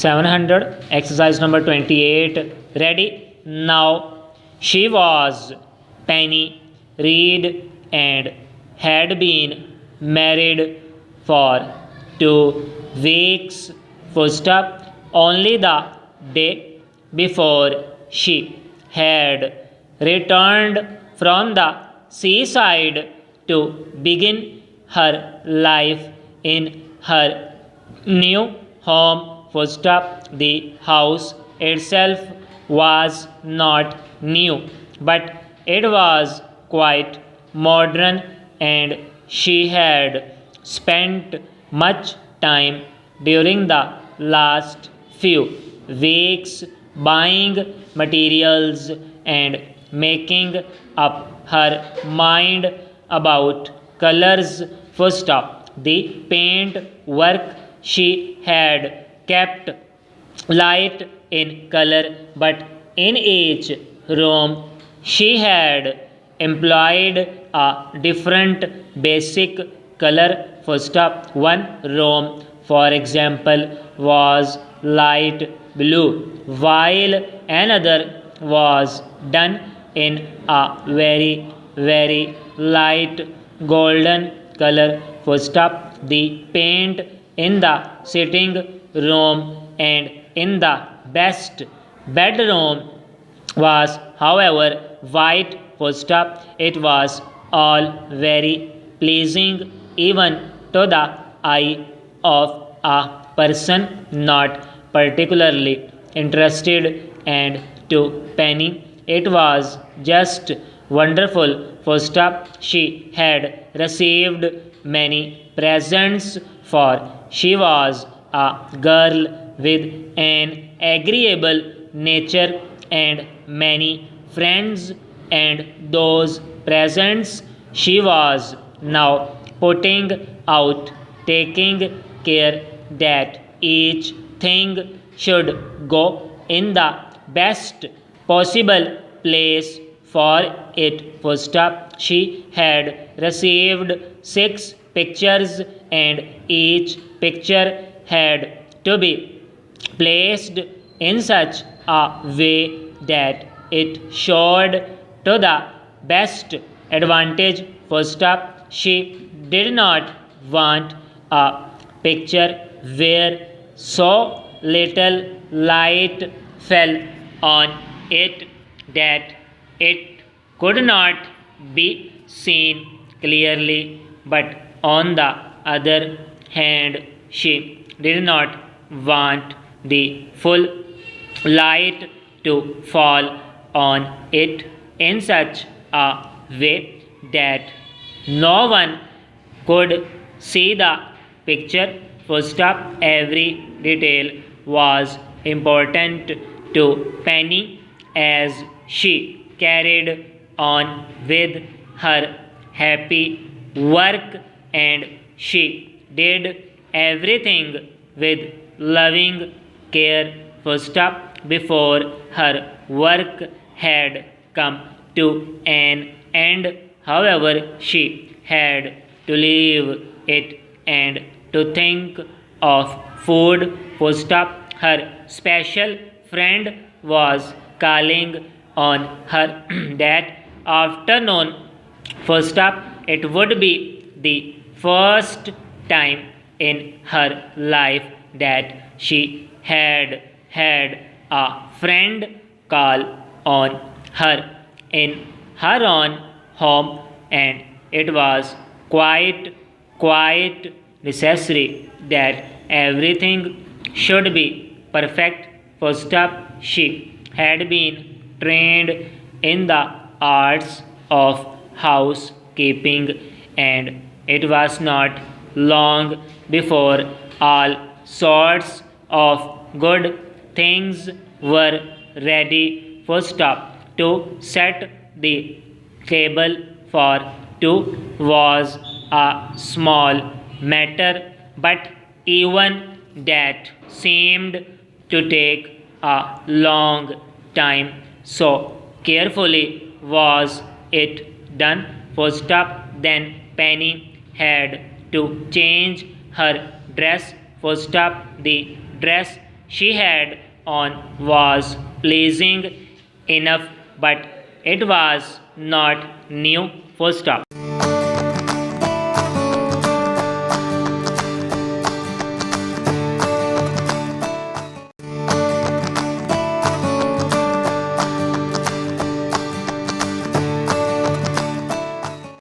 700. Exercise number 28. Ready? Now. She was Penny Reed and had been married for 2 weeks. Only the day before she had returned from the seaside to begin her life in her new home. The house itself was not new, but it was quite modern, and she had spent much time during the last few weeks buying materials and making up her mind about colors. The paint work she had kept light in color, but in each room she had employed a different basic color. One room, for example, was light blue, while another was done in a very light golden color. The paint in the sitting room and in the best bedroom was, however, white. It was all very pleasing even to the eye of a person not particularly interested, and to Penny it was just wonderful. She had received many presents, for she was a girl with an agreeable nature and many friends, and those presents she was now putting out, taking care that each thing should go in the best possible place for it. She had received 6 pictures, and each picture had to be placed in such a way that it showed to the best advantage. She did not want a picture where so little light fell on it that it could not be seen clearly, but on the other hand she did not want the full light to fall on it in such a way that no one could see the picture. Every detail was important to Penny as she carried on with her happy work, and she did everything with loving care. Before her work had come to an end, however, she had to leave it and to think of food. Her special friend was calling on her that afternoon. It would be the first time in her life that she had had a friend call on her in her own home, and it was quite necessary that everything should be perfect. She had been trained in the arts of housekeeping, and it was not long before all sorts of good things were ready. To set the table for 2 was a small matter, but even that seemed to take a long time, so carefully was it done. Then Penny had to change her dress. The dress she had on was pleasing enough, but it was not new. Full stop.